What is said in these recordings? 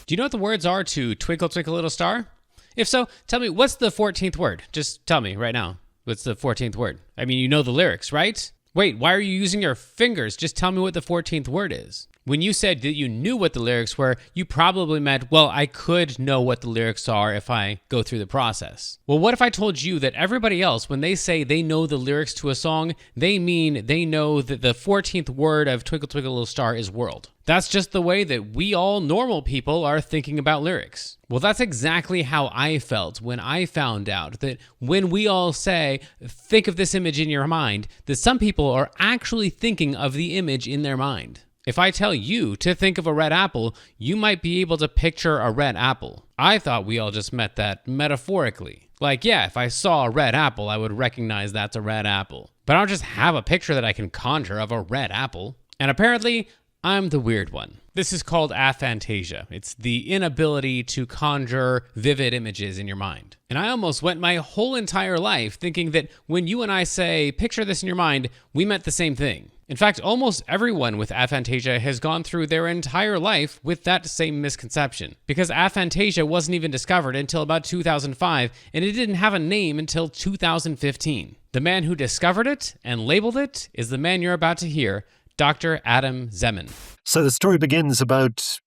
Do you know what the words are to Twinkle, Twinkle, Little Star? If so, tell me, what's the 14th word? Just tell me right now. What's the 14th word? I mean, you know the lyrics, right? Wait, why are you using your fingers? Just tell me what the 14th word is. When you said that you knew what the lyrics were, you probably meant, well, I could know what the lyrics are if I go through the process. Well, what if I told you that everybody else, when they say they know the lyrics to a song, they mean they know that the 14th word of Twinkle Twinkle Little Star is world? That's just the way that we all normal people are thinking about lyrics. Well, that's exactly how I felt when I found out that when we all say, think of this image in your mind, that some people are actually thinking of the image in their mind. If I tell you to think of a red apple, you might be able to picture a red apple. I thought we all just meant that metaphorically. Like, yeah, if I saw a red apple, I would recognize that's a red apple. But I don't just have a picture that I can conjure of a red apple. And apparently, I'm the weird one. This is called aphantasia. It's the inability to conjure vivid images in your mind. And I almost went my whole entire life thinking that when you and I say, picture this in your mind, we meant the same thing. In fact, almost everyone with aphantasia has gone through their entire life with that same misconception. Because aphantasia wasn't even discovered until about 2005, and it didn't have a name until 2015. The man who discovered it and labeled it is the man you're about to hear, Dr. Adam Zeman. So the story begins about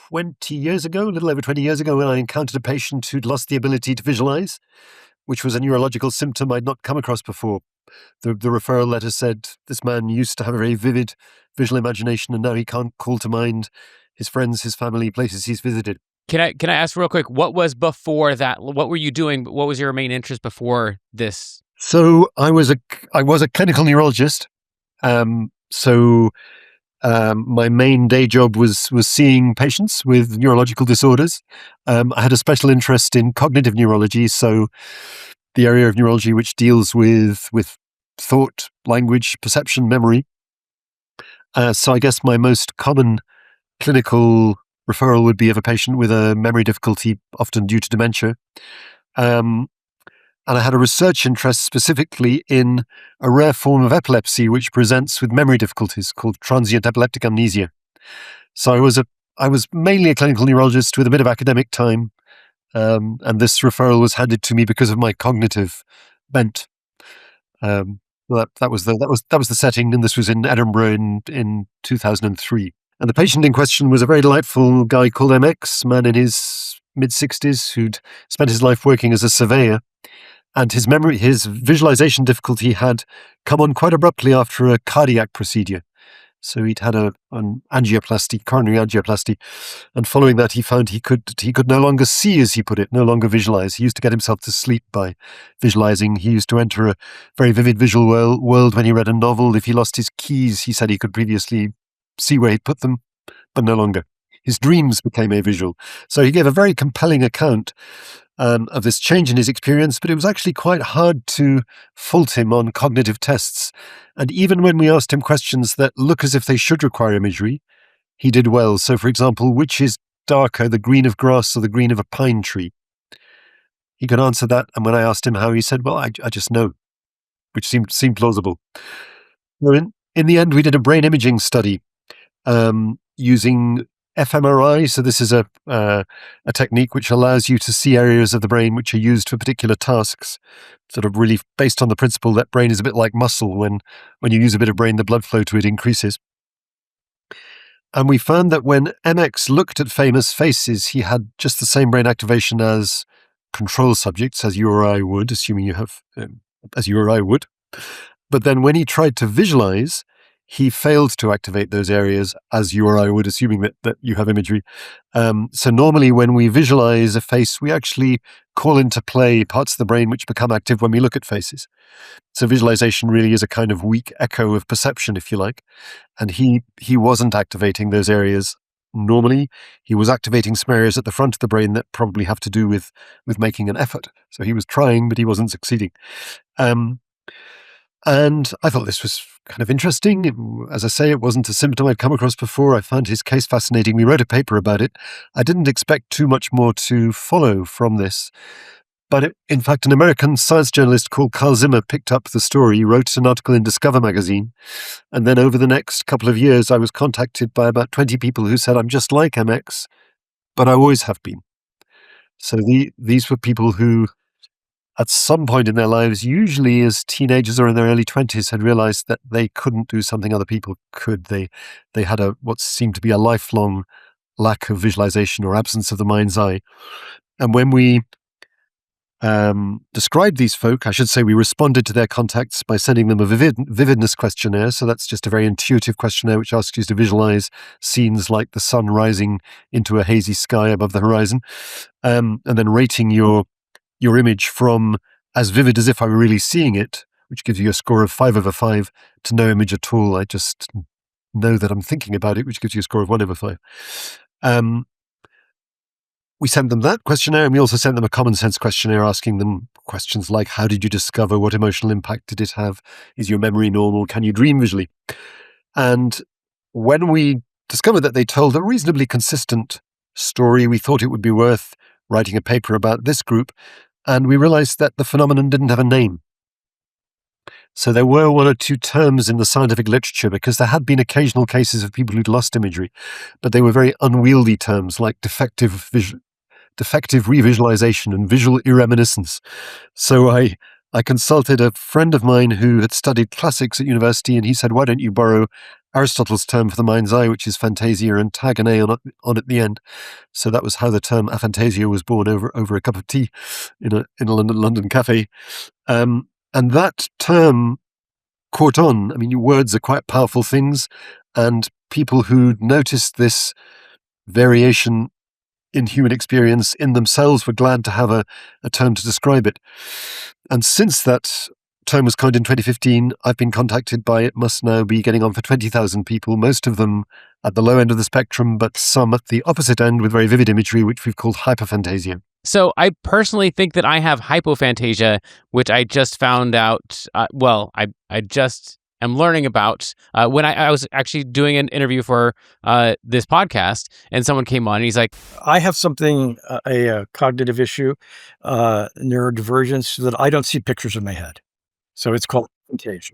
20 years ago, a little over 20 years ago, when I encountered a patient who'd lost the ability to visualize, which was a neurological symptom I'd not come across before. The referral letter said this man used to have a very vivid visual imagination, and now he can't call to mind his friends, his family, places he's visited. Can I ask real quick, what was before that? What were you doing? What was your main interest before this? So I was a clinical neurologist. My main day job was seeing patients with neurological disorders. I had a special interest in cognitive neurology, so the area of neurology which deals with thought, language, perception, memory. So I guess my most common clinical referral would be of a patient with a memory difficulty, often due to dementia. And I had a research interest specifically in a rare form of epilepsy which presents with memory difficulties called transient epileptic amnesia. So I was mainly a clinical neurologist with a bit of academic time, and this referral was handed to me because of my cognitive bent. That was the setting, and this was in Edinburgh in 2003. And the patient in question was a very delightful guy called MX, man in his mid-60s who'd spent his life working as a surveyor. And his visualization difficulty had come on quite abruptly after a cardiac procedure. So he'd had an angioplasty, coronary angioplasty, and following that he found he could no longer see, as he put it, no longer visualize. He used to get himself to sleep by visualizing. He used to enter a very vivid visual world when he read a novel. If he lost his keys, he said he could previously see where he'd put them, but no longer. His dreams became avisual. So he gave a very compelling account of this change in his experience, but it was actually quite hard to fault him on cognitive tests. And even when we asked him questions that look as if they should require imagery, he did well. So, for example, which is darker, the green of grass or the green of a pine tree? He could answer that, and when I asked him how, he said, well, I just know, which seemed plausible. Well, in the end, we did a brain imaging study using fMRI. So this is a technique which allows you to see areas of the brain which are used for particular tasks, sort of really based on the principle that brain is a bit like muscle. When you use a bit of brain, the blood flow to it increases. And we found that when MX looked at famous faces, he had just the same brain activation as control subjects, as you or I would, assuming you have, as you or I would. But then when he tried to visualize, he failed to activate those areas as you or I would, assuming that you have imagery. So normally when we visualize a face, we actually call into play parts of the brain which become active when we look at faces. So visualization really is a kind of weak echo of perception, if you like. And he wasn't activating those areas normally. He was activating some areas at the front of the brain that probably have to do with making an effort. So he was trying, but he wasn't succeeding. And I thought this was kind of interesting. As I say, it wasn't a symptom I'd come across before. I found his case fascinating. We wrote a paper about it. I didn't expect too much more to follow from this. But in fact, an American science journalist called Carl Zimmer picked up the story, wrote an article in Discover magazine. And then over the next couple of years, I was contacted by about 20 people who said, I'm just like MX, but I always have been. So these were people who, at some point in their lives, usually as teenagers or in their early 20s, had realized that they couldn't do something other people could. They had what seemed to be a lifelong lack of visualization or absence of the mind's eye. And when we described these folk, I should say we responded to their contacts by sending them a vividness questionnaire. So that's just a very intuitive questionnaire which asks you to visualize scenes like the sun rising into a hazy sky above the horizon, and then rating your image from as vivid as if I were really seeing it, which gives you a score of 5 over 5, to no image at all. I just know that I'm thinking about it, which gives you a score of 1 over 5. We sent them that questionnaire, and we also sent them a common sense questionnaire asking them questions like, how did you discover? What emotional impact did it have? Is your memory normal? Can you dream visually? And when we discovered that they told a reasonably consistent story, we thought it would be worth writing a paper about this group, and we realized that the phenomenon didn't have a name. So there were 1 or 2 terms in the scientific literature, because there had been occasional cases of people who'd lost imagery, but they were very unwieldy terms like defective revisualization and visual irreminiscence. So I consulted a friend of mine who had studied classics at university, and he said, why don't you borrow Aristotle's term for the mind's eye, which is phantasia, and tag an A on at the end. So that was how the term aphantasia was born over a cup of tea in a London cafe. And that term caught on. I mean, words are quite powerful things, and people who noticed this variation in human experience in themselves were glad to have a term to describe it. And since that term was coined in 2015, I've been contacted by, it must now be getting on for 20,000 people, most of them at the low end of the spectrum, but some at the opposite end with very vivid imagery, which we've called hyperphantasia. So I personally think that I have hypophantasia, which I just found out, I just am learning about when I was actually doing an interview for this podcast, and someone came on and he's like, I have something, a cognitive issue, neurodivergence, so that I don't see pictures in my head. So it's called aphantasia.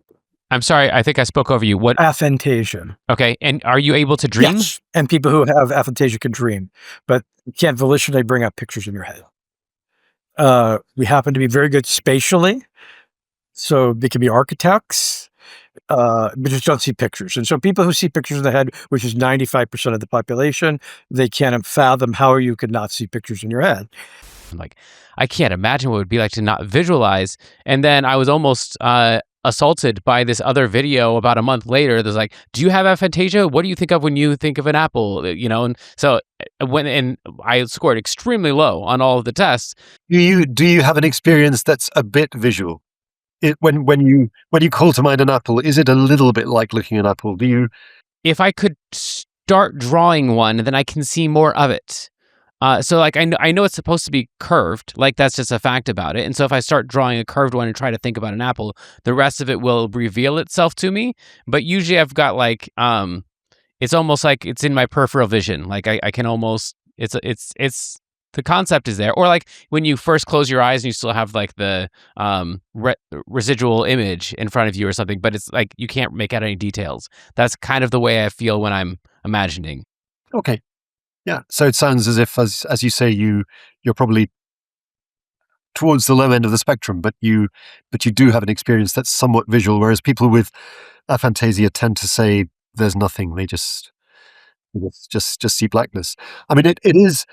I'm sorry, I think I spoke over you. What? Aphantasia. Okay, and are you able to dream? Yes, and people who have aphantasia can dream, but you can't volitionally bring up pictures in your head. We happen to be very good spatially, so they can be architects, but just don't see pictures. And so people who see pictures in the head, which is 95% of the population, they can't fathom how you could not see pictures in your head. I'm like, I can't imagine what it would be like to not visualize. And then I was almost assaulted by this other video about a month later. There's like, do you have aphantasia? What do you think of when you think of an apple? You know, and so and I scored extremely low on all of the tests. Do you have an experience that's a bit visual? When you call to mind an apple, is it a little bit like looking at an apple? If I could start drawing one, then I can see more of it. So like I know it's supposed to be curved, like that's just a fact about it. And so if I start drawing a curved one and try to think about an apple, the rest of it will reveal itself to me. But usually I've got like it's almost like it's in my peripheral vision. Like I can almost it's the concept is there. Or like when you first close your eyes and you still have like the residual image in front of you or something, but it's like you can't make out any details. That's kind of the way I feel when I'm imagining. Okay. Yeah. So it sounds as if, as you say, you're probably towards the low end of the spectrum, but you do have an experience that's somewhat visual, whereas people with aphantasia tend to say there's nothing. They just see blackness. I mean, it is.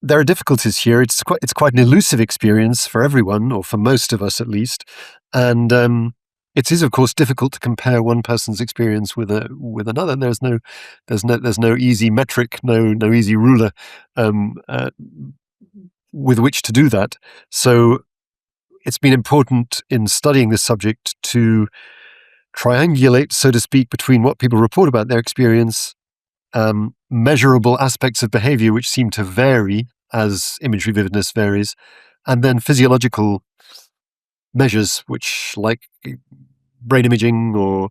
There are difficulties here. It's quite an elusive experience for everyone, or for most of us at least, and it is of course difficult to compare one person's experience with another. There's no easy metric, no easy ruler with which to do that. So it's been important in studying this subject to triangulate, so to speak, between what people report about their experience, measurable aspects of behavior which seem to vary as imagery vividness varies, and then physiological measures which, like brain imaging or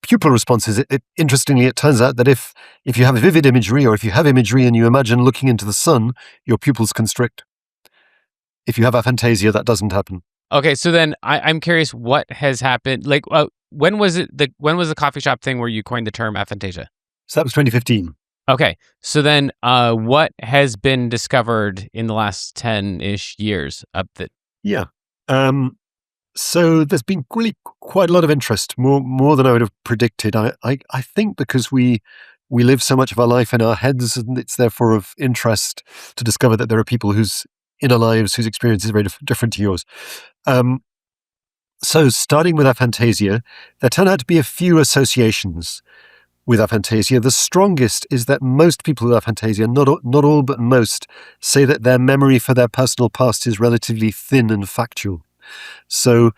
pupil responses. Interestingly, it turns out that if you have vivid imagery, or if you have imagery and you imagine looking into the sun, your pupils constrict. If you have aphantasia, that doesn't happen. Okay, so then I'm curious what has happened. Like, when was the coffee shop thing where you coined the term aphantasia? So that was 2015. Okay. So then what has been discovered in the last 10-ish years up that? Yeah. So there's been really quite a lot of interest, more than I would have predicted. I think because we live so much of our life in our heads, and it's therefore of interest to discover that there are people whose inner lives, whose experience is very different to yours. So starting with aphantasia, there turn out to be a few associations with aphantasia. The strongest is that most people with aphantasia, not all but most, say that their memory for their personal past is relatively thin and factual. So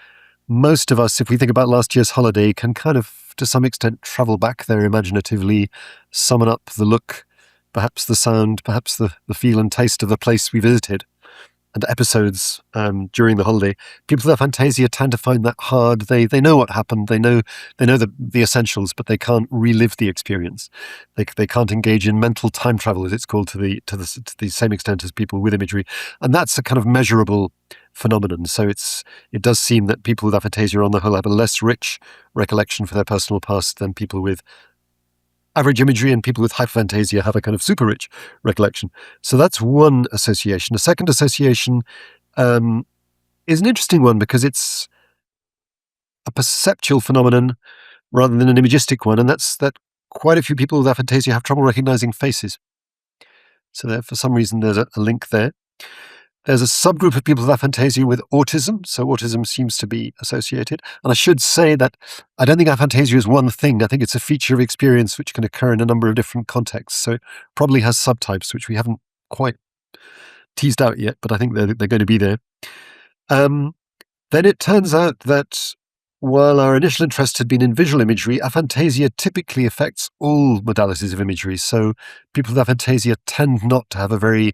most of us, if we think about last year's holiday, can kind of, to some extent, travel back there imaginatively, summon up the look, perhaps the sound, perhaps the feel and taste of the place we visited, and episodes during the holiday. People with aphantasia tend to find that hard. They know what happened. They know the essentials, but they can't relive the experience. They can't engage in mental time travel, as it's called, to the same extent as people with imagery, and that's a kind of measurable phenomenon. So it does seem that people with aphantasia on the whole have a less rich recollection for their personal past than people with average imagery, and people with hyperphantasia have a kind of super rich recollection. So that's one association. A second association is an interesting one because it's a perceptual phenomenon rather than an imagistic one, and that's that quite a few people with aphantasia have trouble recognizing faces. So there, for some reason, there's a link there. There's a subgroup of people with aphantasia with autism, so autism seems to be associated. And I should say that I don't think aphantasia is one thing. I think it's a feature of experience which can occur in a number of different contexts. So it probably has subtypes, which we haven't quite teased out yet, but I think they're going to be there. Then it turns out that while our initial interest had been in visual imagery, aphantasia typically affects all modalities of imagery. So people with aphantasia tend not to have a very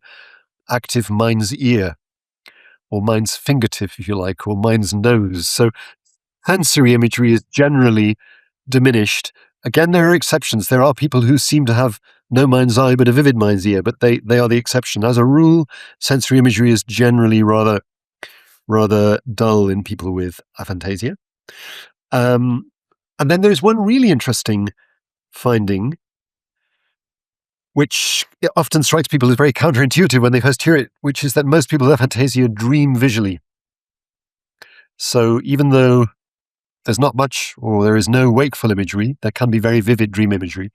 active mind's ear, or mind's fingertip, if you like, or mind's nose. So sensory imagery is generally diminished. Again, there are exceptions. There are people who seem to have no mind's eye but a vivid mind's ear, but they are the exception. As a rule, sensory imagery is generally rather dull in people with aphantasia. And then there's one really interesting finding, which often strikes people as very counterintuitive when they first hear it, which is that most people with aphantasia dream visually. So even though there's not much, or there is no wakeful imagery, there can be very vivid dream imagery.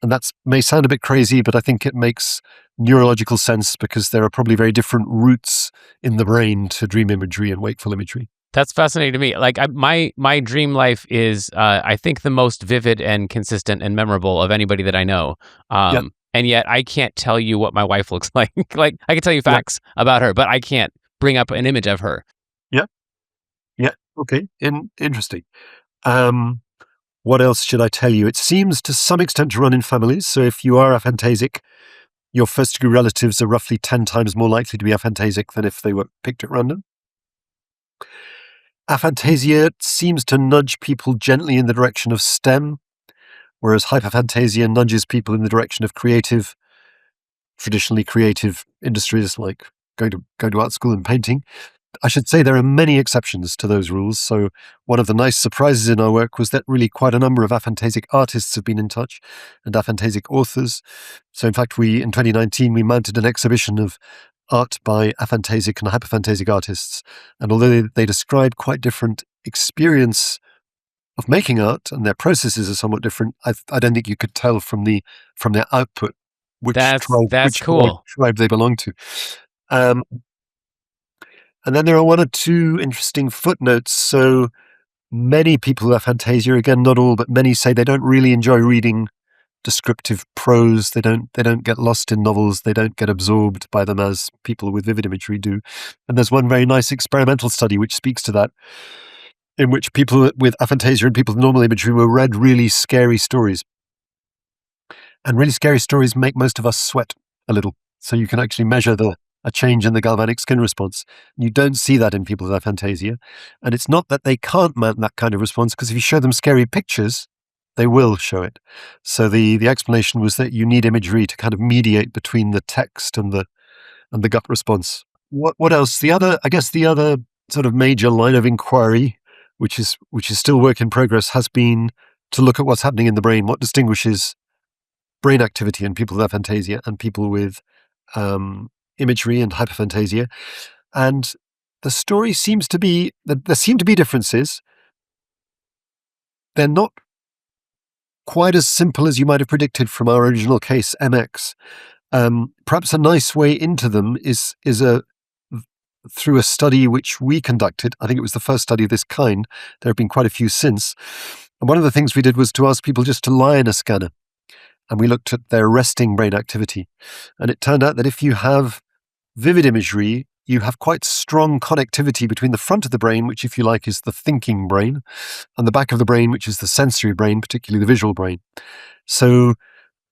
And that may sound a bit crazy, but I think it makes neurological sense because there are probably very different routes in the brain to dream imagery and wakeful imagery. That's fascinating to me. Like my dream life is, I think, the most vivid and consistent and memorable of anybody that I know. Yep. And yet I can't tell you what my wife looks like. Like I can tell you facts about her, but I can't bring up an image of her. Yeah. Okay. Interesting. What else should I tell you? It seems to some extent to run in families. So if you are aphantasic, your first-degree relatives are roughly 10 times more likely to be aphantasic than if they were picked at random. Aphantasia seems to nudge people gently in the direction of STEM, whereas hyperphantasia nudges people in the direction of traditionally creative industries like going to art school and painting. I should say there are many exceptions to those rules. So one of the nice surprises in our work was that really quite a number of aphantasic artists have been in touch, and aphantasic authors. So in fact, in 2019, we mounted an exhibition of art by aphantasic and hyperphantasic artists. And although they describe quite different experience of making art and their processes are somewhat different, I don't think you could tell from their output which cool tribe they belong to. And then there are one or two interesting footnotes. So many people with aphantasia, again, not all, but many say they don't really enjoy reading descriptive prose. They don't get lost in novels. They don't get absorbed by them as people with vivid imagery do. And there's one very nice experimental study which speaks to that, in which people with aphantasia and people with normal imagery were read really scary stories. And really scary stories make most of us sweat a little. So you can actually measure a change in the galvanic skin response. You don't see that in people with aphantasia. And it's not that they can't mount that kind of response, because if you show them scary pictures, they will show it. So the explanation was that you need imagery to kind of mediate between the text and the gut response. What else? The other sort of major line of inquiry, which is still work in progress, has been to look at what's happening in the brain. What distinguishes brain activity in people with aphantasia and people with imagery and hyperphantasia. And the story seems to be that there seem to be differences. They're not quite as simple as you might have predicted from our original case, MX. Perhaps a nice way into them is through a study which we conducted. I think it was the first study of this kind. There have been quite a few since. And one of the things we did was to ask people just to lie in a scanner. And we looked at their resting brain activity. And it turned out that if you have vivid imagery, you have quite strong connectivity between the front of the brain, which, if you like, is the thinking brain, and the back of the brain, which is the sensory brain, particularly the visual brain. So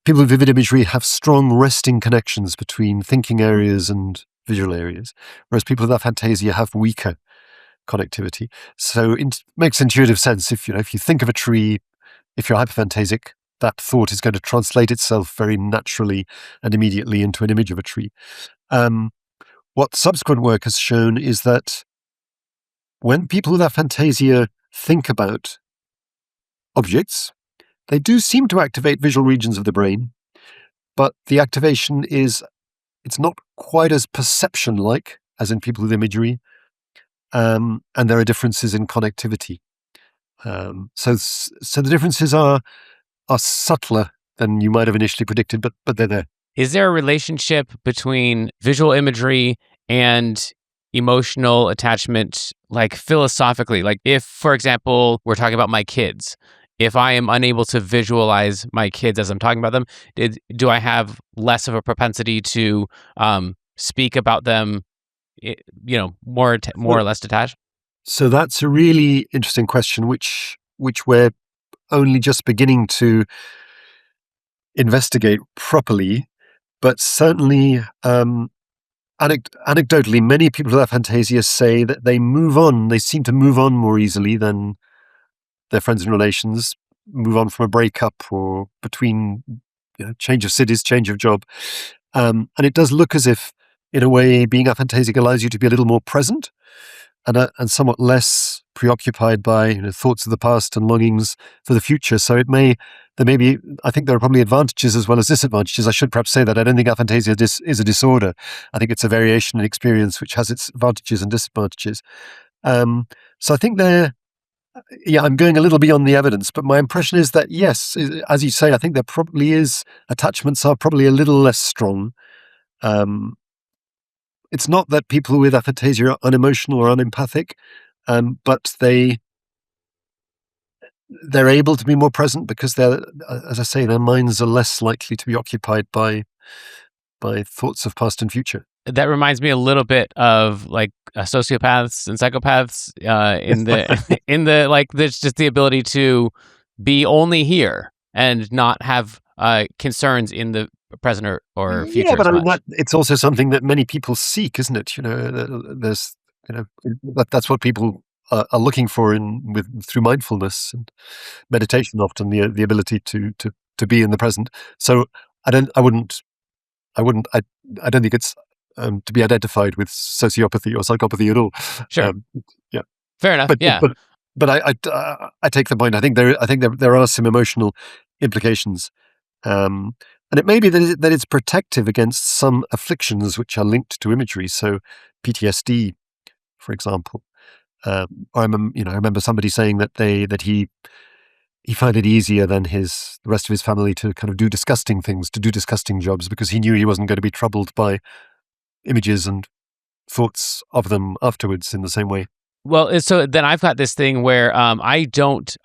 people with vivid imagery have strong resting connections between thinking areas and visual areas, whereas people with aphantasia have weaker connectivity. So it makes intuitive sense. If you think of a tree, if you're hyperphantasic, that thought is going to translate itself very naturally and immediately into an image of a tree. What subsequent work has shown is that when people with aphantasia think about objects, they do seem to activate visual regions of the brain, but the activation it's not quite as perception-like as in people with imagery, and there are differences in connectivity. So the differences are subtler than you might have initially predicted, but they're there. Is there a relationship between visual imagery and emotional attachment, like philosophically? Like if, for example, we're talking about my kids, if I am unable to visualize my kids as I'm talking about them, do I have less of a propensity to speak about them, more or less detached? So that's a really interesting question, which we're only just beginning to investigate properly. But certainly, anecdotally, many people with aphantasia say that they seem to move on more easily than their friends and relations, move on from a breakup or between change of cities, change of job. And it does look as if, in a way, being aphantasic allows you to be a little more present and somewhat less preoccupied by thoughts of the past and longings for the future. So I think there are probably advantages as well as disadvantages. I should perhaps say that I don't think aphantasia is a disorder. I think it's a variation in experience which has its advantages and disadvantages. So I think I'm going a little beyond the evidence, but my impression is that yes, as you say, I think there probably is, attachments are probably a little less strong. It's not that people with aphantasia are unemotional or unempathic, but they're able to be more present because as I say, their minds are less likely to be occupied by thoughts of past and future. That reminds me a little bit of like sociopaths and psychopaths there's just the ability to be only here and not have concerns in the present or future. Yeah, but I mean it's also something that many people seek, isn't it? There's that's what people are looking for through mindfulness and meditation. Often the ability to be in the present. So I don't think it's to be identified with sociopathy or psychopathy at all. Sure. Yeah. Fair enough. But I take the point. I think there are some emotional implications, and it may be that it's protective against some afflictions which are linked to imagery. So PTSD, for example. I remember somebody saying that he found it easier than the rest of his family to kind of do disgusting things, to do disgusting jobs, because he knew he wasn't going to be troubled by images and thoughts of them afterwards in the same way. Well, so then I've got this thing where I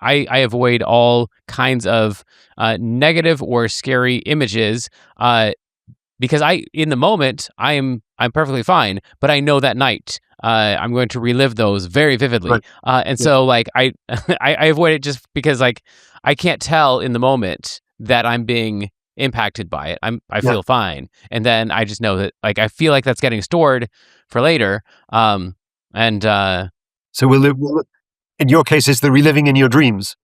avoid all kinds of negative or scary images because in the moment I'm perfectly fine, but I know that night I'm going to relive those very vividly, right. So like I avoid it just because like I can't tell in the moment that I'm being impacted by it. I feel fine, and then I just know that like I feel like that's getting stored for later. So will in your case, is the reliving in your dreams?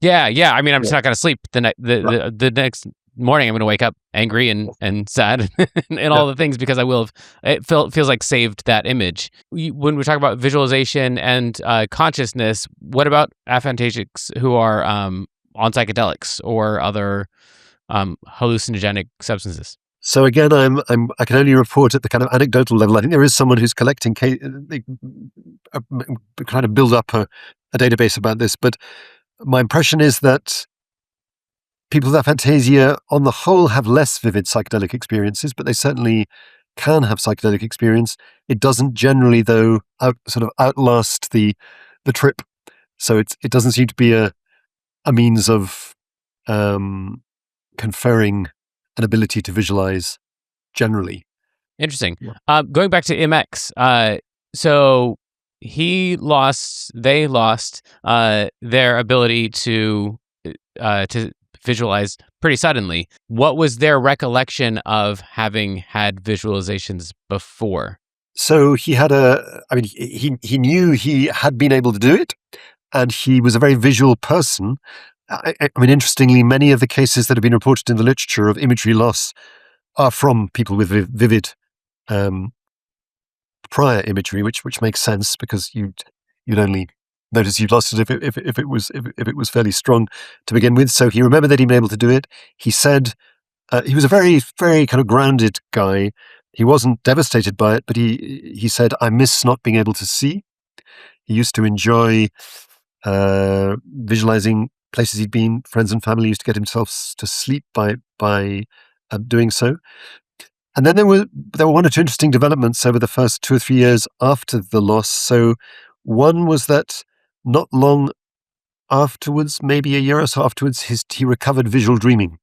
Yeah. I mean, I'm just not going to sleep the next morning. I'm going to wake up angry and sad and all the things because I will have. It feels like saved that image. When we talk about visualization and consciousness, what about aphantasics who are on psychedelics or other hallucinogenic substances? So again, I can only report at the kind of anecdotal level. I think there is someone who's collecting, kind of build up a database about this. But my impression is that people with aphantasia, on the whole, have less vivid psychedelic experiences, but they certainly can have psychedelic experience. It doesn't generally, though, outlast the trip. So it doesn't seem to be a means of conferring an ability to visualize generally. Interesting. Going back to MX, so they lost their ability to visualize pretty suddenly. What was their recollection of having had visualizations before? So he had he knew he had been able to do it, and he was a very visual person. I mean, interestingly, many of the cases that have been reported in the literature of imagery loss are from people with vivid prior imagery, which makes sense because you'd only notice you'd lost it if it was fairly strong to begin with. So he remembered that he'd been able to do it. He said he was a very, very kind of grounded guy. He wasn't devastated by it, but he said, "I miss not being able to see." He used to enjoy visualizing places he'd been, friends and family. He used to get himself to sleep by doing so. And then there were one or two interesting developments over the first 2 or 3 years after the loss. So one was that not long afterwards, maybe a year or so afterwards, he recovered visual dreaming.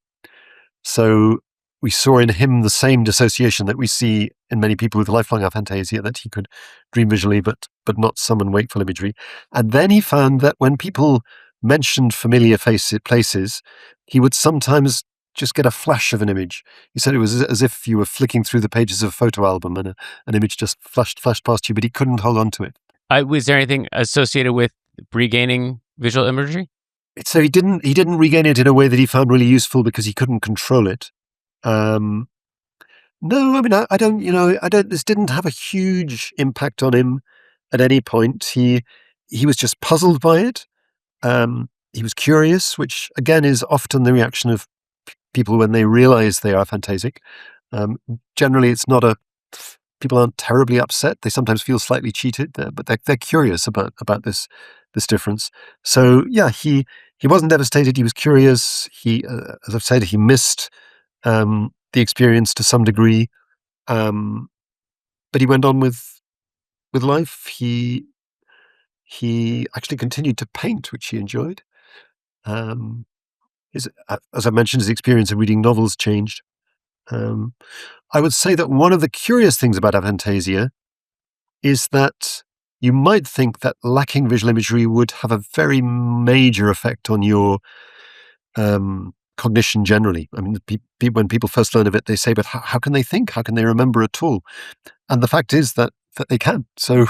So we saw in him the same dissociation that we see in many people with lifelong aphantasia, that he could dream visually but not summon wakeful imagery. And then he found that when people mentioned familiar places, he would sometimes just get a flash of an image. He said it was as if you were flicking through the pages of a photo album and an image just flashed past you, but he couldn't hold on to it. Was there anything associated with regaining visual imagery? So he didn't regain it in a way that he found really useful because he couldn't control it. No, I mean, I don't. This didn't have a huge impact on him at any point. He was just puzzled by it. He was curious, which again is often the reaction of people when they realize they are aphantasic. Generally, it's not people aren't terribly upset. They sometimes feel slightly cheated, but they're curious about this difference. So yeah, he wasn't devastated. He was curious. He, as I've said, he missed the experience to some degree, but he went on with life. He actually continued to paint, which he enjoyed. As I mentioned, his experience of reading novels changed. I would say that one of the curious things about aphantasia is that you might think that lacking visual imagery would have a very major effect on your cognition generally. I mean, when people first learn of it, they say, but how can they think? How can they remember at all? And the fact is that they can. So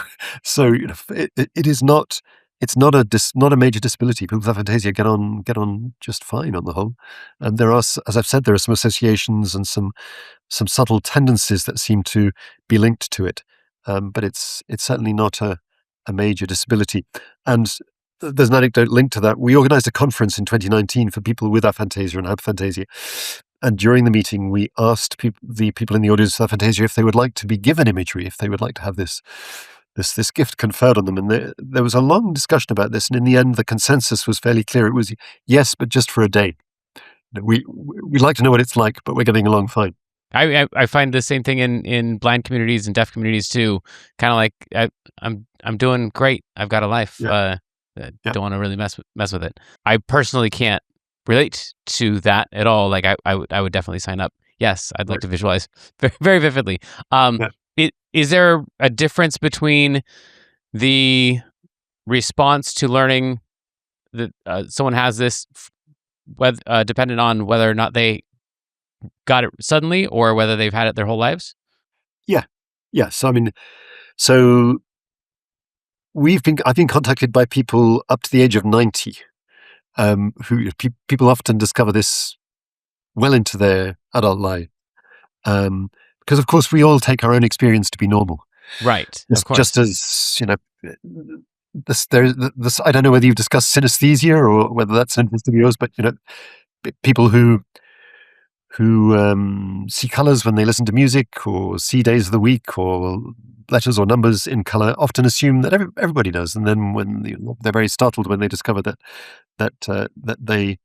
it is not. It's not a major disability. People with aphantasia get on just fine on the whole. And there are, as I've said, there are some associations and some subtle tendencies that seem to be linked to it. But it's certainly not a major disability. And there's an anecdote linked to that. We organized a conference in 2019 for people with aphantasia and aphantasia. And during the meeting, we asked the people in the audience with aphantasia if they would like to be given imagery, if they would like to have this gift conferred on them. And there was a long discussion about this. And in the end, the consensus was fairly clear. It was yes, but just for a day. We'd like to know what it's like, but we're getting along fine. I find the same thing in blind communities and deaf communities too. Kind of like I'm doing great. I've got a life. Yeah. Don't want to really mess with it. I personally can't relate to that at all. Like I would definitely sign up. Yes, I'd like to visualize very, very vividly. Is there a difference between the response to learning that someone has this, dependent on whether or not they got it suddenly or whether they've had it their whole lives? Yeah. Yes. I mean, so I've been contacted by people up to the age of 90, who people often discover this well into their adult life. Because of course we all take our own experience to be normal, right? Of course. Just as this. I don't know whether you've discussed synesthesia or whether that's an interest of yours, but people who who see colors when they listen to music, or see days of the week, or letters or numbers in color, often assume that everybody does, and then when they're very startled when they discover that they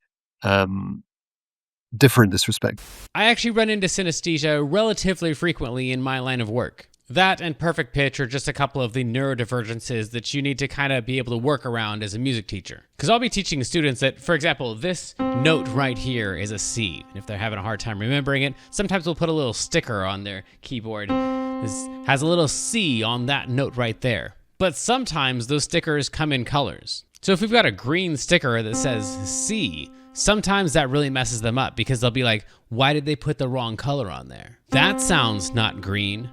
differ in this respect. I actually run into synesthesia relatively frequently in my line of work. That and perfect pitch are just a couple of the neurodivergences that you need to kind of be able to work around as a music teacher. Because I'll be teaching students that, for example, this note right here is a C. And if they're having a hard time remembering it, sometimes we'll put a little sticker on their keyboard. This has a little C on that note right there. But sometimes those stickers come in colors. So if we've got a green sticker that says C, sometimes that really messes them up because they'll be like, why did they put the wrong color on there? That sound's not green.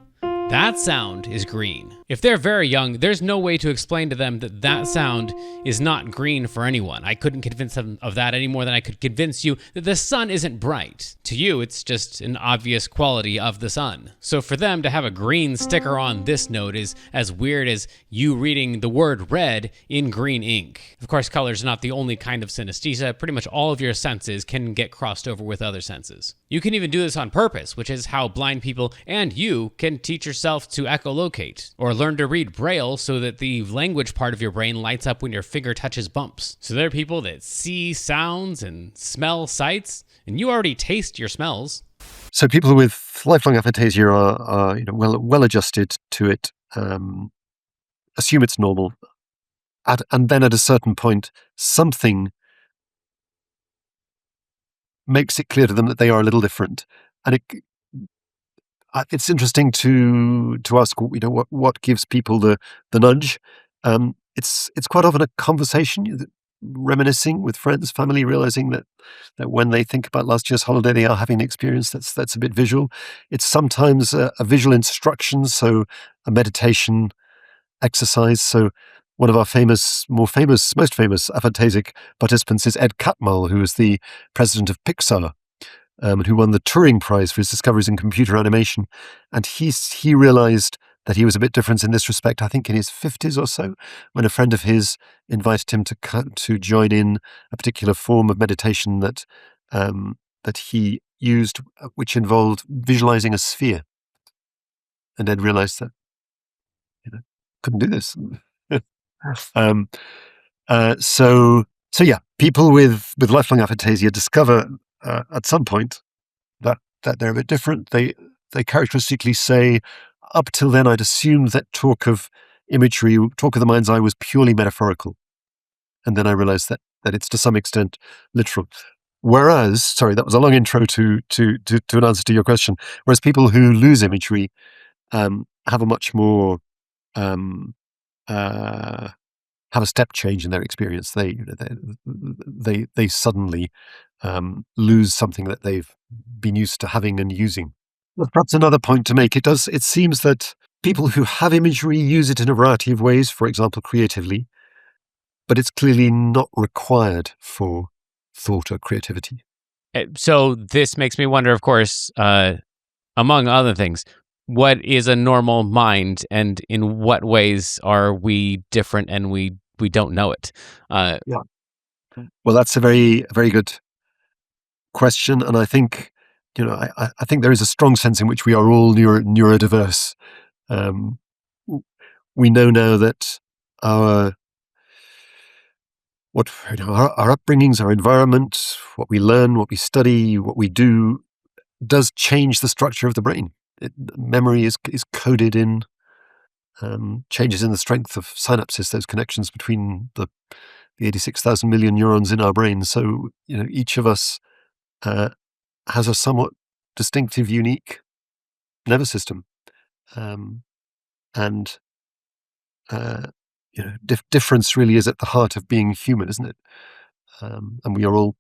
That sound is green. If they're very young, there's no way to explain to them that that sound is not green for anyone. I couldn't convince them of that any more than I could convince you that the sun isn't bright. To you, it's just an obvious quality of the sun. So for them to have a green sticker on this note is as weird as you reading the word red in green ink. Of course, color is not the only kind of synesthesia. Pretty much all of your senses can get crossed over with other senses. You can even do this on purpose, which is how blind people and you can teach yourself to echolocate, or learn to read Braille so that the language part of your brain lights up when your finger touches bumps. So there are people that see sounds and smell sights, and you already taste your smells. So people with lifelong aphantasia are well adjusted to it, assume it's normal, and then at a certain point, something makes it clear to them that they are a little different, and it's interesting to ask, what gives people the nudge. It's quite often a conversation, reminiscing with friends, family, realizing that when they think about last year's holiday, they are having an experience that's a bit visual. It's sometimes a visual instruction, so a meditation exercise. So one of our most famous aphantasic participants is Ed Catmull, who is the president of Pixar, who won the Turing Prize for his discoveries in computer animation. And he realized that he was a bit different in this respect, I think in his 50s or so, when a friend of his invited him to join in a particular form of meditation that he used, which involved visualizing a sphere. And Ed realized that couldn't do this. So yeah, people with lifelong aphantasia discover at some point that they're a bit different. They characteristically say, up till then I'd assumed that talk of imagery, talk of the mind's eye, was purely metaphorical, and then I realized that it's to some extent literal. Whereas, sorry, that was a long intro to an answer to your question. Whereas people who lose imagery have a much more have a step change in their experience. They suddenly lose something that they've been used to having and using. Well, perhaps another point to make, it seems that people who have imagery use it in a variety of ways, for example, creatively, but it's clearly not required for thought or creativity. So this makes me wonder, of course, among other things, what is a normal mind, and in what ways are we different and we don't know it? Yeah. Well, that's a very, very good question, and I think I think there is a strong sense in which we are all neurodiverse. We know now that our upbringings, our environment, what we learn, what we study, what we do, does change the structure of the brain. Memory is coded in changes in the strength of synapses, those connections between the 86,000 million neurons in our brain. So each of us has a somewhat distinctive, unique nervous system, and difference really is at the heart of being human, isn't it? And we're all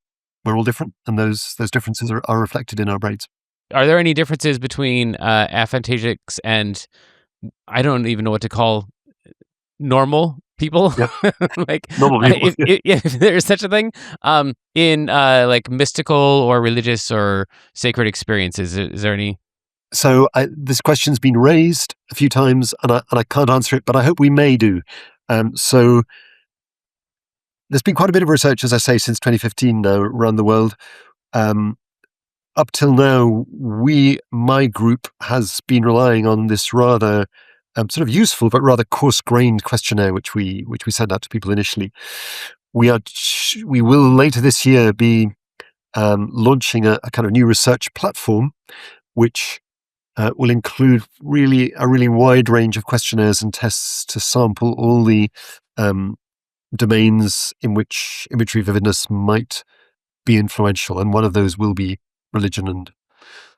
different, and those differences are reflected in our brains. Are there any differences between aphantasics and, I don't even know what to call, normal people? Yep. Like normal people. if there's such a thing, in like mystical or religious or sacred experiences, is there any? So this question's been raised a few times, and I can't answer it, but I hope we may do. So there's been quite a bit of research, as I say, since 2015 now around the world, up till now, my group has been relying on this rather sort of useful but rather coarse-grained questionnaire, which we send out to people initially. We will later this year be launching a kind of new research platform, which will include a really wide range of questionnaires and tests to sample all the domains in which imagery vividness might be influential, and one of those will be religion and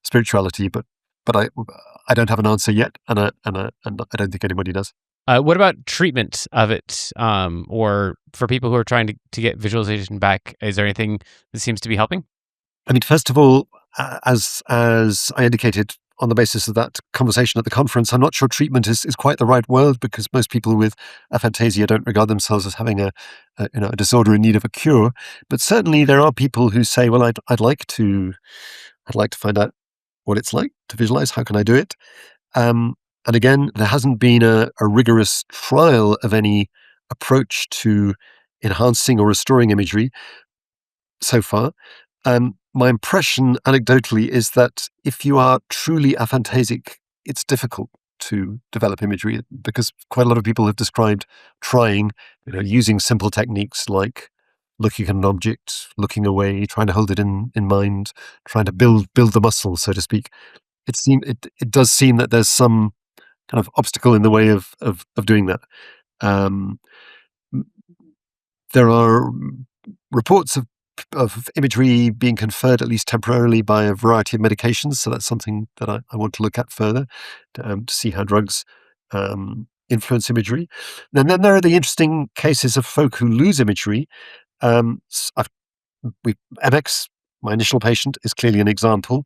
spirituality. But I don't have an answer yet, and I don't think anybody does. What about treatment of it, or for people who are trying to get visualization back? Is there anything that seems to be helping? I mean, first of all, as I indicated on the basis of that conversation at the conference, I'm not sure treatment is quite the right word, because most people with aphantasia don't regard themselves as having a disorder in need of a cure. But certainly there are people who say, well, I'd like to find out what it's like to visualize. How can I do it? And again, there hasn't been a rigorous trial of any approach to enhancing or restoring imagery so far. My impression, anecdotally, is that if you are truly aphantasic, it's difficult to develop imagery, because quite a lot of people have described trying, using simple techniques like looking at an object, looking away, trying to hold it in mind, trying to build the muscle, so to speak. It does seem that there's some kind of obstacle in the way of doing that. There are reports of imagery being conferred, at least temporarily, by a variety of medications. So that's something that I want to look at further to see how drugs influence imagery. And then there are the interesting cases of folk who lose imagery. MX, my initial patient, is clearly an example.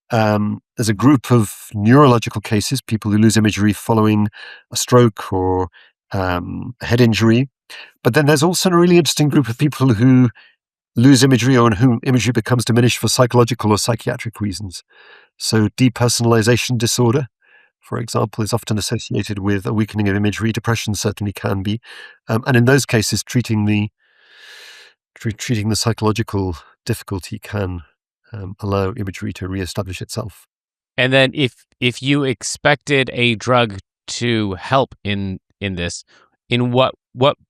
There's a group of neurological cases, people who lose imagery following a stroke or a head injury. But then there's also a really interesting group of people who lose imagery, or in whom imagery becomes diminished for psychological or psychiatric reasons. So depersonalization disorder, for example, is often associated with a weakening of imagery. Depression certainly can be. And in those cases, treating the psychological difficulty can allow imagery to reestablish itself. And then if you expected a drug to help in this, in what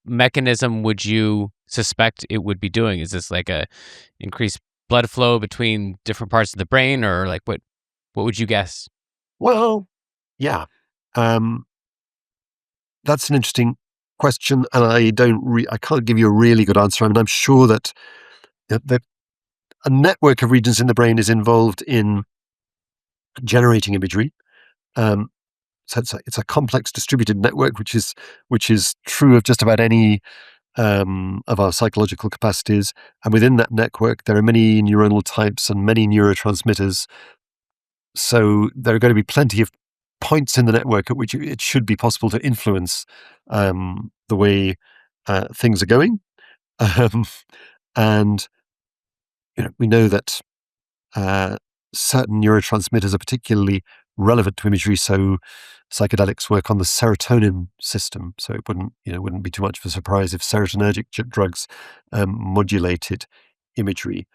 mechanism would you suspect it would be doing? Is this like a increased blood flow between different parts of the brain, or like what would you guess? Well, yeah, that's an interesting question, and I can't give you a really good answer. I mean, I'm sure that a network of regions in the brain is involved in generating imagery. So it's a complex distributed network, which is true of just about any of our psychological capacities. And within that network, there are many neuronal types and many neurotransmitters. So there are going to be plenty of points in the network at which it should be possible to influence the way things are going. And we know that certain neurotransmitters are particularly relevant to imagery. So psychedelics work on the serotonin system. So it wouldn't be too much of a surprise if serotonergic drugs modulated imagery.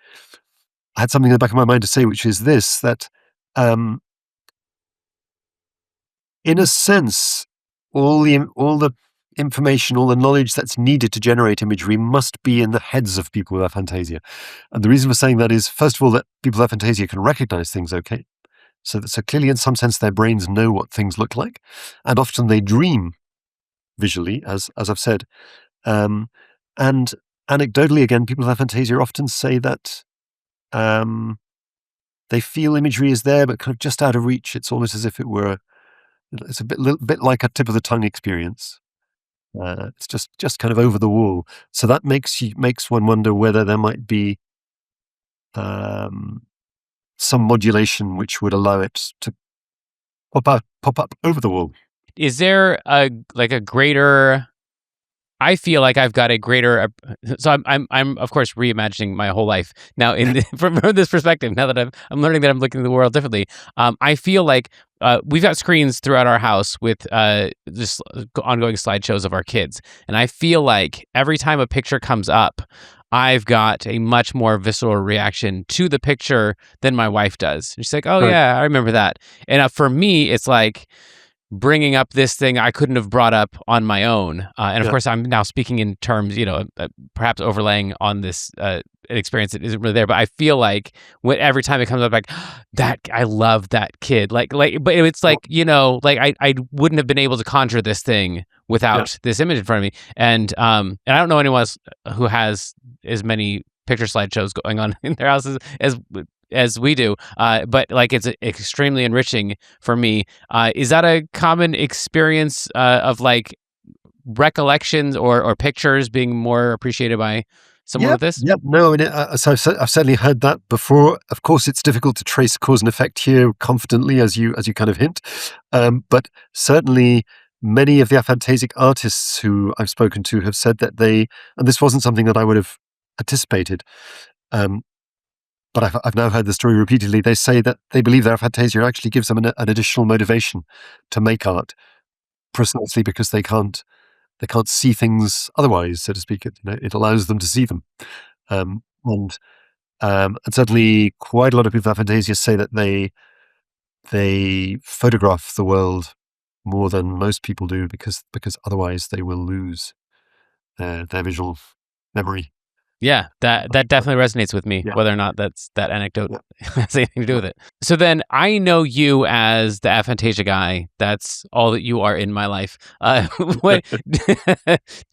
I had something in the back of my mind to say, which is this, that in a sense, all the information, all the knowledge that's needed to generate imagery must be in the heads of people with aphantasia. And the reason for saying that is, first of all, that people with aphantasia can recognize things okay. So clearly, in some sense, their brains know what things look like, and often they dream visually, as I've said. And anecdotally, again, people with aphantasia often say that they feel imagery is there, but kind of just out of reach. It's almost as if it's a bit like a tip of the tongue experience. It's just kind of over the wall. So that makes one wonder whether there might be some modulation which would allow it to pop up over the wall. Is there a greater? I feel like I've got a greater. So I'm of course reimagining my whole life now from this perspective. Now that I'm learning that I'm looking at the world differently. I feel like we've got screens throughout our house with just ongoing slideshows of our kids, and I feel like every time a picture comes up, I've got a much more visceral reaction to the picture than my wife does. She's like, oh, Right. yeah, I remember that. And for me, it's like bringing up this thing I couldn't have brought up on my own. And of Yeah. course, I'm now speaking in terms, perhaps overlaying on this an experience that isn't really there. But I feel like every time it comes up, like that, I love that kid. But it's like, I wouldn't have been able to conjure this thing without this image in front of me. And I don't know anyone else who has as many picture slideshows going on in their houses as we do, but like it's extremely enriching for me. Is that a common experience of like recollections or pictures being more appreciated by someone with this? Yep. No, so I've certainly heard that before. Of course, it's difficult to trace cause and effect here confidently, as you kind of hint. But certainly, many of the aphantasic artists who I've spoken to have said that and this wasn't something that I would have anticipated. But I've now heard the story repeatedly. They say that they believe their aphantasia actually gives them an additional motivation to make art, precisely because they can't see things otherwise, so to speak. It allows them to see them, and certainly quite a lot of people with aphantasia say that they photograph the world more than most people do because otherwise they will lose their visual memory. Yeah, that definitely resonates with me, whether or not that anecdote has anything to do with it. So then I know you as the Aphantasia Guy. That's all that you are in my life. To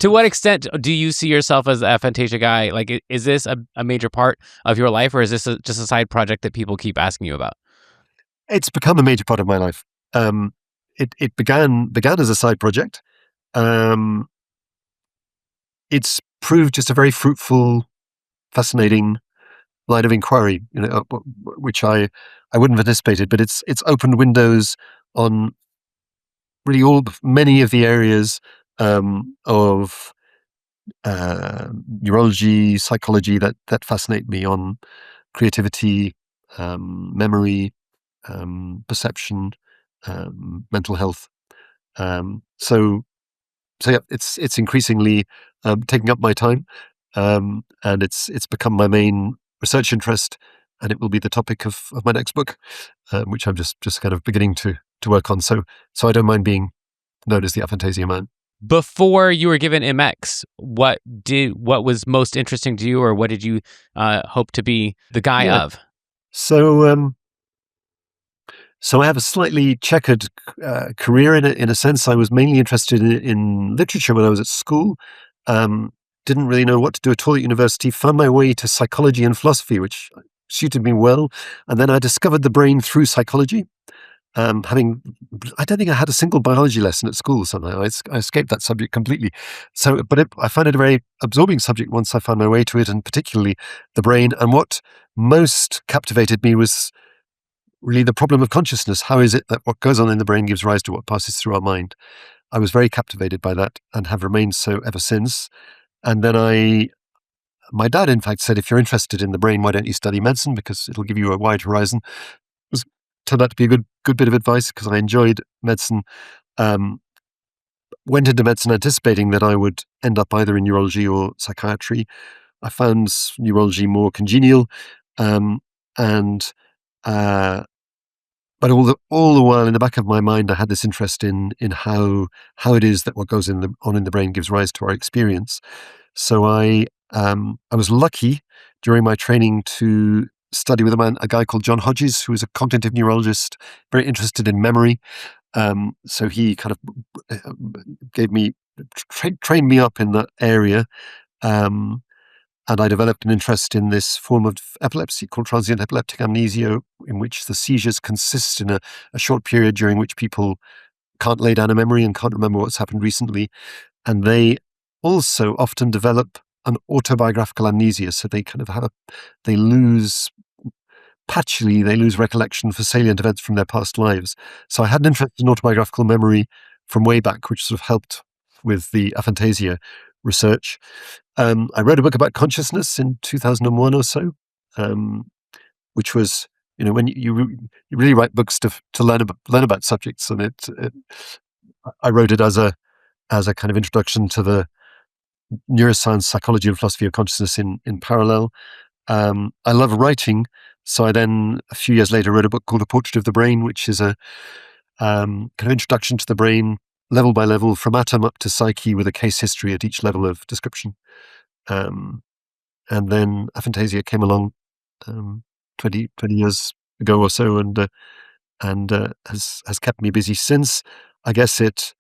what extent do you see yourself as the Aphantasia Guy? Like, is this a major part of your life, or is this just a side project that people keep asking you about? It's become a major part of my life. It began as a side project. It's proved just a very fruitful, fascinating line of inquiry, which I wouldn't have anticipated. But it's opened windows on really many of the areas of neurology, psychology that fascinate me, on creativity, memory, perception, mental health. So yeah, it's increasingly taking up my time, and it's become my main research interest, and it will be the topic of my next book, which I'm just kind of beginning to work on. So I don't mind being known as the Aphantasia Man. Before you were given MX, what was most interesting to you, or what did you hope to be the guy of? So I have a slightly checkered career in a sense. I was mainly interested in literature when I was at school. Didn't really know what to do at all at university. Found my way to psychology and philosophy, which suited me well. And then I discovered the brain through psychology. I don't think I had a single biology lesson at school somehow. I escaped that subject completely. But I found it a very absorbing subject once I found my way to it, and particularly the brain. And what most captivated me was really the problem of consciousness. How is it that what goes on in the brain gives rise to what passes through our mind? I was very captivated by that and have remained so ever since. And then my dad, in fact, said, if you're interested in the brain, why don't you study medicine? Because it'll give you a wide horizon. It turned out to be a good bit of advice, because I enjoyed medicine. Went into medicine anticipating that I would end up either in neurology or psychiatry. I found neurology more congenial, but all the while, in the back of my mind, I had this interest in how it is that what goes on in the brain gives rise to our experience. So I was lucky during my training to study with a guy called John Hodges, who was a cognitive neurologist, very interested in memory. So he kind of trained me up in that area. And I developed an interest in this form of epilepsy called transient epileptic amnesia, in which the seizures consist in a short period during which people can't lay down a memory and can't remember what's happened recently. And they also often develop an autobiographical amnesia. So they kind of they lose recollection for salient events from their past lives. So I had an interest in autobiographical memory from way back, which sort of helped with the aphantasia research. I wrote a book about consciousness in 2001 or so, which was, when you really write books to learn about subjects, and I wrote it as a kind of introduction to neuroscience, psychology, and philosophy of consciousness in parallel. I love writing, so I then, a few years later, wrote a book called A Portrait of the Brain, which is a kind of introduction to the brain, level by level, from atom up to psyche, with a case history at each level of description. And then Aphantasia came along 20 years ago or so, and has kept me busy since. I guess it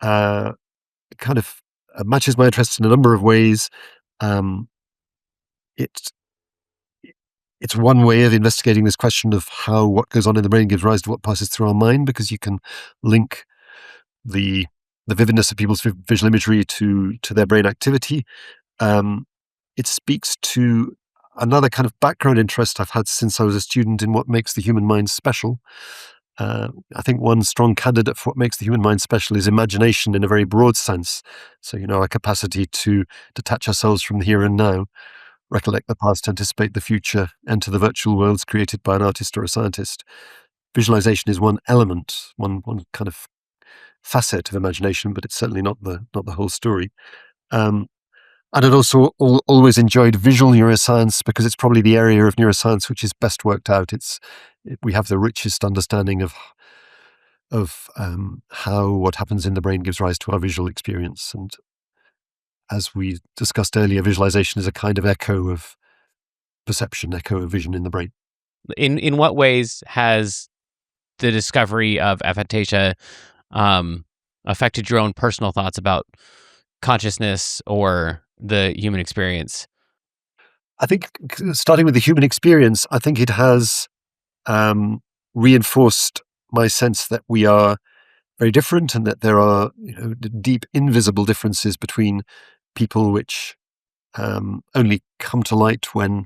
kind of matches my interests in a number of ways. Um, it it's one way of investigating this question of how what goes on in the brain gives rise to what passes through our mind, because you can link the vividness of people's visual imagery to their brain activity. It speaks to another kind of background interest I've had since I was a student in what makes the human mind special. I think one strong candidate for what makes the human mind special is imagination in a very broad sense. So, our capacity to detach ourselves from the here and now, recollect the past, anticipate the future, enter the virtual worlds created by an artist or a scientist. Visualization is one element, one kind of facet of imagination, but it's certainly not the whole story. And I'd also always enjoyed visual neuroscience, because it's probably the area of neuroscience which is best worked out. We have the richest understanding of how what happens in the brain gives rise to our visual experience. And as we discussed earlier, visualization is a kind of echo of perception, echo of vision in the brain. In what ways has the discovery of aphantasia affected your own personal thoughts about consciousness or the human experience? I think, starting with the human experience, I think it has reinforced my sense that we are very different, and that there are deep invisible differences between people, which only come to light when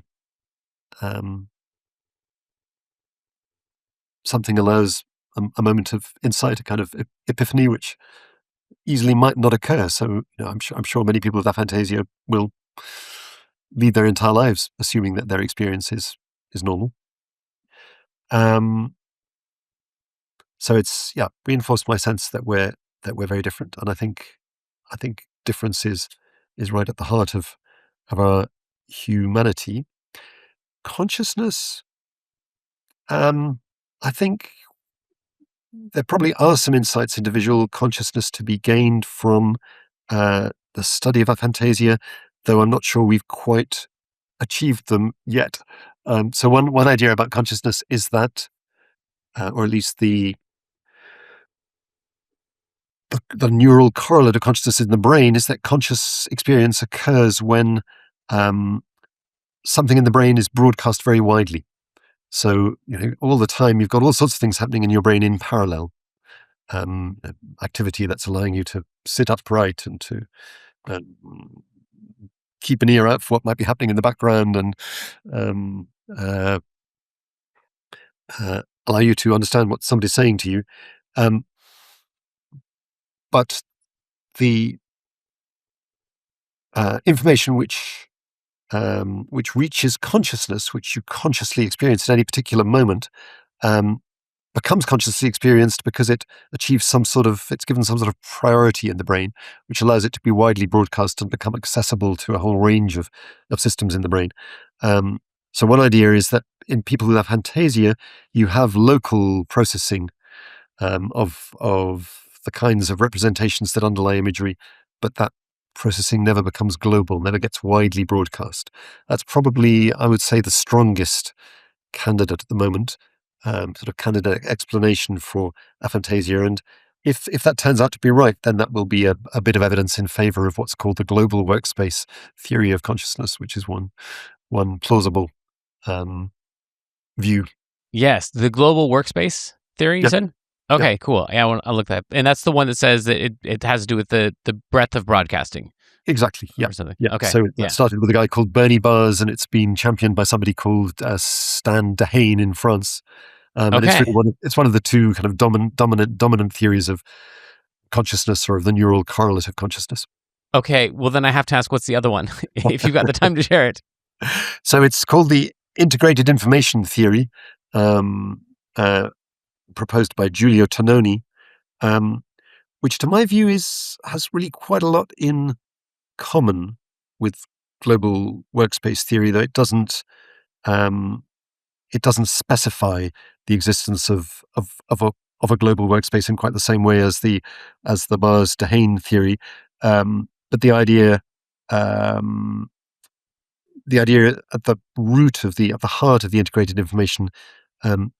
something allows a moment of insight, a kind of epiphany, which easily might not occur. So I'm sure many people with aphantasia will lead their entire lives assuming that their experience is normal. So it's reinforced my sense that we're very different, and I think difference is right at the heart of our humanity. Consciousness, I think there probably are some insights into visual consciousness to be gained from the study of aphantasia, though I'm not sure we've quite achieved them yet. So one idea about consciousness is that, or at least the neural correlate of consciousness in the brain, is that conscious experience occurs when something in the brain is broadcast very widely. So, all the time you've got all sorts of things happening in your brain in parallel. Activity that's allowing you to sit upright and to keep an ear out for what might be happening in the background, and allow you to understand what somebody's saying to you. But the information which reaches consciousness, which you consciously experience at any particular moment, becomes consciously experienced because it's given some sort of priority in the brain, which allows it to be widely broadcast and become accessible to a whole range of systems in the brain. So one idea is that in people with aphantasia, you have local processing of the kinds of representations that underlie imagery, but that processing never becomes global, never gets widely broadcast. That's probably, I would say, the strongest candidate at the moment, candidate explanation for aphantasia. And if that turns out to be right, then that will be a bit of evidence in favor of what's called the Global Workspace Theory of consciousness, which is one plausible view. Yes, the Global Workspace Theory, you said? Okay, cool. Yeah, I'll look that up. And that's the one that says that it has to do with the breadth of broadcasting. Exactly. Yeah. Or something. Yeah. Okay. So it started with a guy called Bernie Bars, and it's been championed by somebody called Stan Dehaene in France. And it's really one of the two kind of dominant theories of consciousness, or of the neural correlate of consciousness. Okay. Well, then I have to ask, what's the other one? If you've got the time to share it. So it's called the Integrated Information Theory, proposed by Giulio Tononi, which to my view has really quite a lot in common with global workspace theory, though it doesn't specify the existence of a global workspace in quite the same way as the Mars-Dehane theory. But the idea at the root of the heart of the integrated information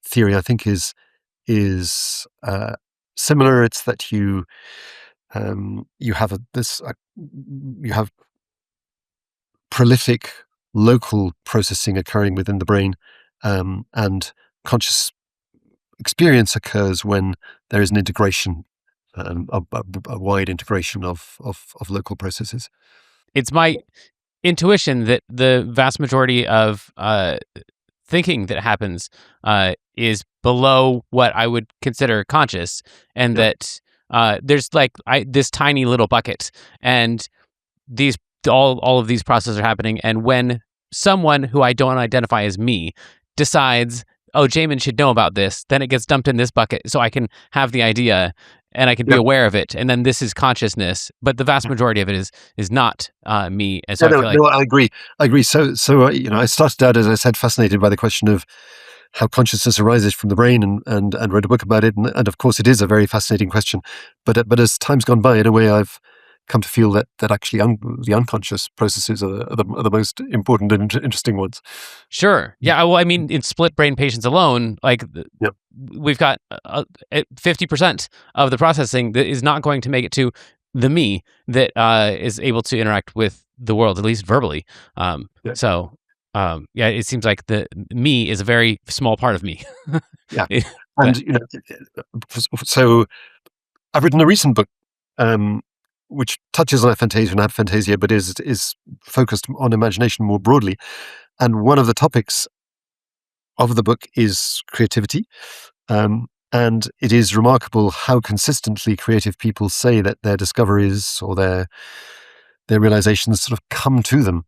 theory, I think, is similar. It's that you have prolific local processing occurring within the brain, and conscious experience occurs when there is an integration, a wide integration of local processes. It's my intuition that the vast majority of thinking that happens is below what I would consider conscious, and that there's like this tiny little bucket, and these all of these processes are happening. And when someone who I don't identify as me decides, oh, Jamin should know about this, then it gets dumped in this bucket, so I can have the idea and I can be aware of it, and then this is consciousness. But the vast majority of it is not me, and so I feel like I agree. So I started out, as I said, fascinated by the question of how consciousness arises from the brain, and wrote a book about it, and of course it is a very fascinating question. But as time's gone by, in a way, I've come to feel that actually the unconscious processes are the most important and interesting ones. Sure. Yeah. Well, I mean, in split brain patients alone, like we've got 50% of the processing that is not going to make it to the me that is able to interact with the world, at least verbally. So, it seems like the me is a very small part of me. Yeah. And, so I've written a recent book, which touches on aphantasia and aphantasia, but is focused on imagination more broadly. And one of the topics of the book is creativity. And it is remarkable how consistently creative people say that their discoveries or their realizations sort of come to them,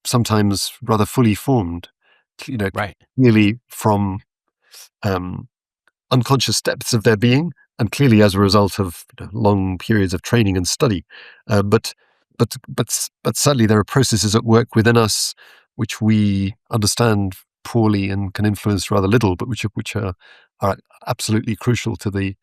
sometimes rather fully formed, clearly from unconscious depths of their being, and clearly as a result of long periods of training and study. But sadly, there are processes at work within us which we understand poorly and can influence rather little, but which are absolutely crucial to the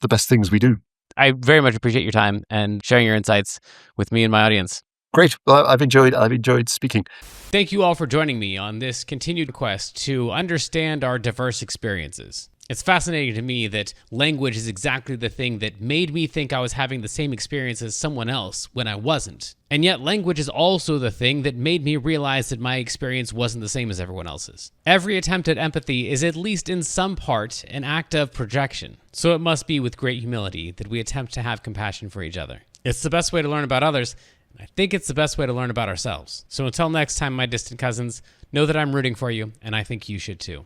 best things we do. I very much appreciate your time and sharing your insights with me and my audience. Great. Well, I've enjoyed speaking. Thank you all for joining me on this continued quest to understand our diverse experiences. It's fascinating to me that language is exactly the thing that made me think I was having the same experience as someone else when I wasn't. And yet language is also the thing that made me realize that my experience wasn't the same as everyone else's. Every attempt at empathy is, at least in some part, an act of projection. So it must be with great humility that we attempt to have compassion for each other. It's the best way to learn about others. I think it's the best way to learn about ourselves. So until next time, my distant cousins, know that I'm rooting for you, and I think you should too.